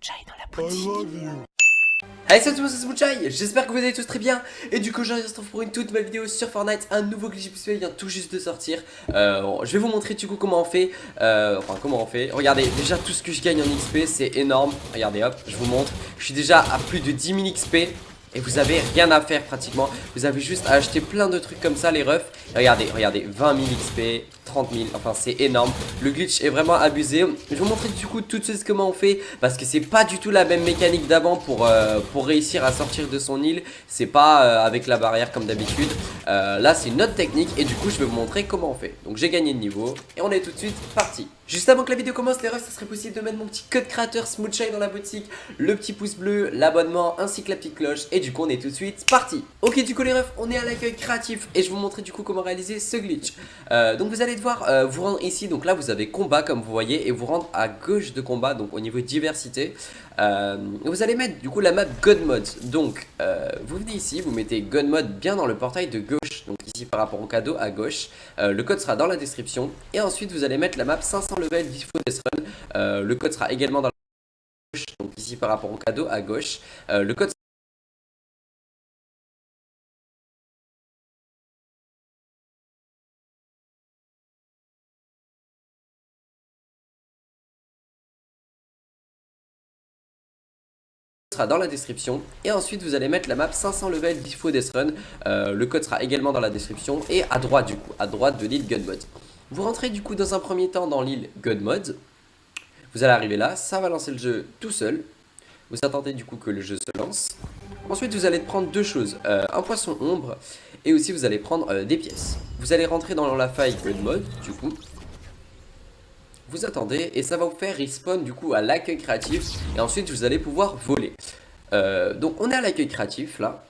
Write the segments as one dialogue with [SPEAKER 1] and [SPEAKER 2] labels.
[SPEAKER 1] Smoochai dans la boutique.
[SPEAKER 2] Allez salut tout le monde, c'est Smoochai, j'espère que vous allez tous très bien. Et du coup aujourd'hui on se retrouve pour une toute nouvelle vidéo sur Fortnite. Un nouveau glitch XP vient tout juste de sortir. Je vais vous montrer du coup comment on fait. Regardez déjà tout ce que je gagne en XP, c'est énorme. Regardez hop, je vous montre. Je suis déjà à plus de 10 000 XP. Et vous avez rien à faire pratiquement. Vous avez juste à acheter plein de trucs comme ça les refs. Regardez, 20 000 XP, 30 000, enfin c'est énorme. Le glitch est vraiment abusé. Je vais vous montrer du coup tout de suite comment on fait. Parce que c'est pas du tout la même mécanique d'avant pour réussir à sortir de son île. C'est pas avec la barrière comme d'habitude. Là c'est une autre technique et du coup je vais vous montrer comment on fait. Donc j'ai gagné de niveau et on est tout de suite parti. Juste avant que la vidéo commence les refs, ça serait possible de mettre mon petit code créateur Smoochai dans la boutique, le petit pouce bleu, l'abonnement ainsi que la petite cloche. Et du coup on est tout de suite parti. Ok du coup les refs, on est à l'accueil créatif et je vais vous montrer du coup comment réaliser ce glitch. Donc vous allez devoir vous rendre ici. Donc là vous avez combat comme vous voyez et vous rendre à gauche de combat, donc au niveau diversité. Vous allez mettre du coup la map God Mode. Donc vous venez ici, vous mettez God Mode bien dans le portail de gauche. Donc ici par rapport au cadeau à gauche. Le code sera dans la description. Et ensuite vous allez mettre la map 500 level Before Death Run. Le code sera également dans la gauche. Donc ici par rapport au cadeau à gauche. Le code sera dans la description. Et ensuite vous allez mettre la map 500 level Before Death Run. Le code sera également dans la description. Et à droite du coup, à droite de l'île God Mode. Vous rentrez du coup dans un premier temps dans l'île God Mode. Vous allez arriver là, ça va lancer le jeu tout seul. Vous attendez du coup que le jeu se lance. Ensuite vous allez prendre deux choses, un poisson ombre et aussi vous allez prendre des pièces. Vous allez rentrer dans la faille God Mode du coup. Vous attendez et ça va vous faire respawn du coup à l'accueil créatif. Et ensuite vous allez pouvoir voler. Donc on est à l'accueil créatif là.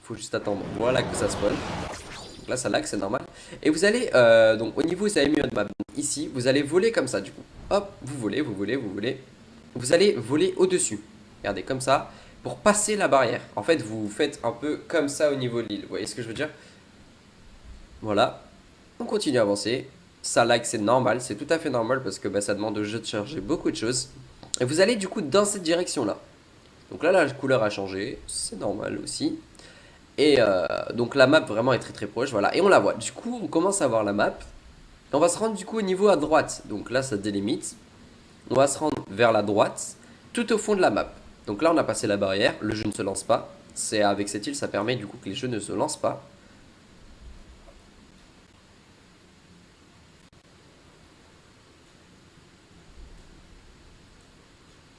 [SPEAKER 2] Faut juste attendre, voilà que ça spawn. Donc là ça lag, c'est normal. Et vous allez, donc au niveau vous avez mis une map ici, vous allez voler comme ça du coup. Hop, vous volez, vous volez, vous volez. Vous allez voler au-dessus. Regardez, comme ça, pour passer la barrière. En fait, vous faites un peu comme ça au niveau de l'île. Vous voyez ce que je veux dire? Voilà. On continue à avancer. Ça lag, c'est normal, c'est tout à fait normal parce que bah, ça demande au jeu de charger beaucoup de choses. Et vous allez du coup dans cette direction-là. Donc là, la couleur a changé, c'est normal aussi. Et donc la map vraiment est très très proche, voilà. Et on la voit. Du coup, on commence à voir la map. Et on va se rendre du coup au niveau à droite. Donc là, ça délimite. On va se rendre vers la droite, tout au fond de la map. Donc là on a passé la barrière, le jeu ne se lance pas. C'est avec cette île, ça permet du coup que les jeux ne se lancent pas.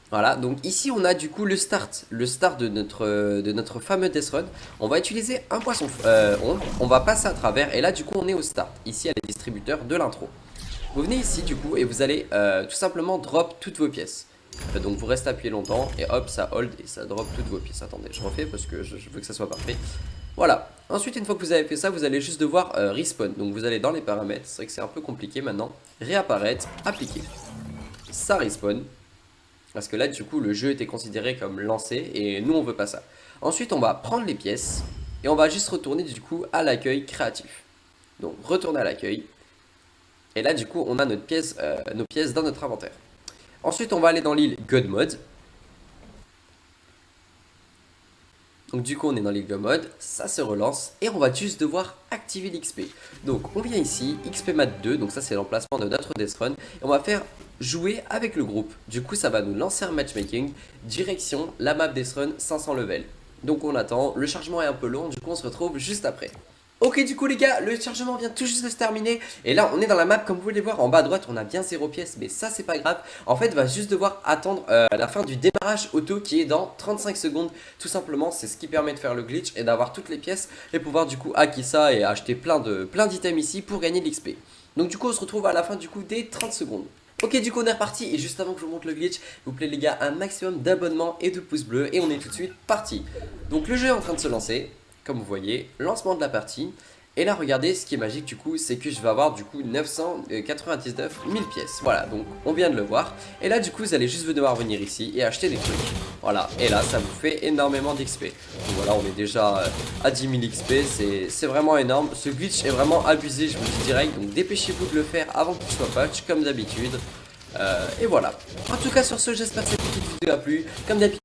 [SPEAKER 2] Voilà, donc ici on a du coup le start de notre fameux Death Run. On va utiliser un poisson ombre, on va passer à travers et là du coup on est au start. Ici à les distributeurs de l'intro. Vous venez ici du coup et vous allez tout simplement drop toutes vos pièces. Donc vous restez appuyé longtemps et hop ça hold et ça drop toutes vos pièces. Attendez, je refais parce que je veux que ça soit parfait. Voilà, ensuite une fois que vous avez fait ça, vous allez juste devoir respawn. Donc vous allez dans les paramètres, c'est vrai que c'est un peu compliqué maintenant. Réapparaître, appliquer. Ça respawn. Parce que là du coup le jeu était considéré comme lancé et nous on veut pas ça. Ensuite on va prendre les pièces et on va juste retourner du coup à l'accueil créatif. Donc retourner à l'accueil. Et là du coup on a nos pièces dans notre inventaire. Ensuite on va aller dans l'île God Mode. Donc du coup on est dans l'île God Mode, ça se relance et on va juste devoir activer l'XP. Donc on vient ici, XP Mat 2, donc ça c'est l'emplacement de notre Death Run. Et on va faire jouer avec le groupe. Du coup ça va nous lancer un matchmaking, direction la map Death Run 500 level. Donc on attend, le chargement est un peu long, du coup on se retrouve juste après. Ok du coup les gars, le chargement vient tout juste de se terminer. Et là on est dans la map, comme vous pouvez voir en bas à droite on a bien 0 pièces. Mais ça c'est pas grave, en fait on va juste devoir attendre la fin du démarrage auto qui est dans 35 secondes. Tout simplement c'est ce qui permet de faire le glitch et d'avoir toutes les pièces. Et pouvoir du coup hacker ça et acheter plein d'items ici pour gagner de l'XP. Donc du coup on se retrouve à la fin du coup des 30 secondes. Ok du coup on est reparti et juste avant que je vous montre le glitch, vous plaît les gars un maximum d'abonnements et de pouces bleus et on est tout de suite parti. Donc le jeu est en train de se lancer. Comme vous voyez, lancement de la partie. Et là regardez, ce qui est magique du coup, c'est que je vais avoir du coup 999 000 pièces. Voilà, donc on vient de le voir. Et là du coup vous allez juste devoir venir ici et acheter des trucs. Voilà, et là ça vous fait énormément d'XP. Donc voilà, on est déjà à 10 000 XP, c'est vraiment énorme. Ce glitch est vraiment abusé, je vous le dis direct. Donc dépêchez-vous de le faire avant qu'il soit patch, comme d'habitude. Et voilà. En tout cas sur ce, j'espère que cette petite vidéo a plu. Comme d'habitude,